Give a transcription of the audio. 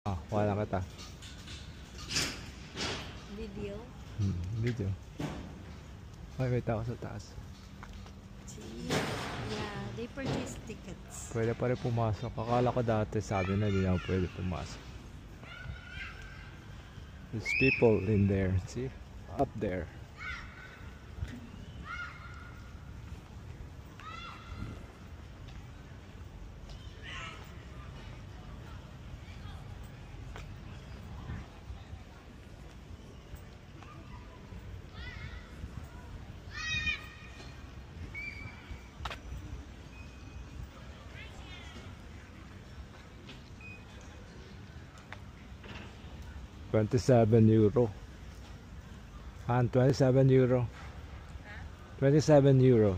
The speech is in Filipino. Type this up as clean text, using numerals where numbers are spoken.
Wala kita. Video. Video. Ay, may tao sa taas. See? Yeah, they purchase tickets. Pwede pa rin pumasok. Akala ko dati sabi na hindi na pwede pumasok. There's people in there. See? Up there. €27. 27 euro. 27 euro.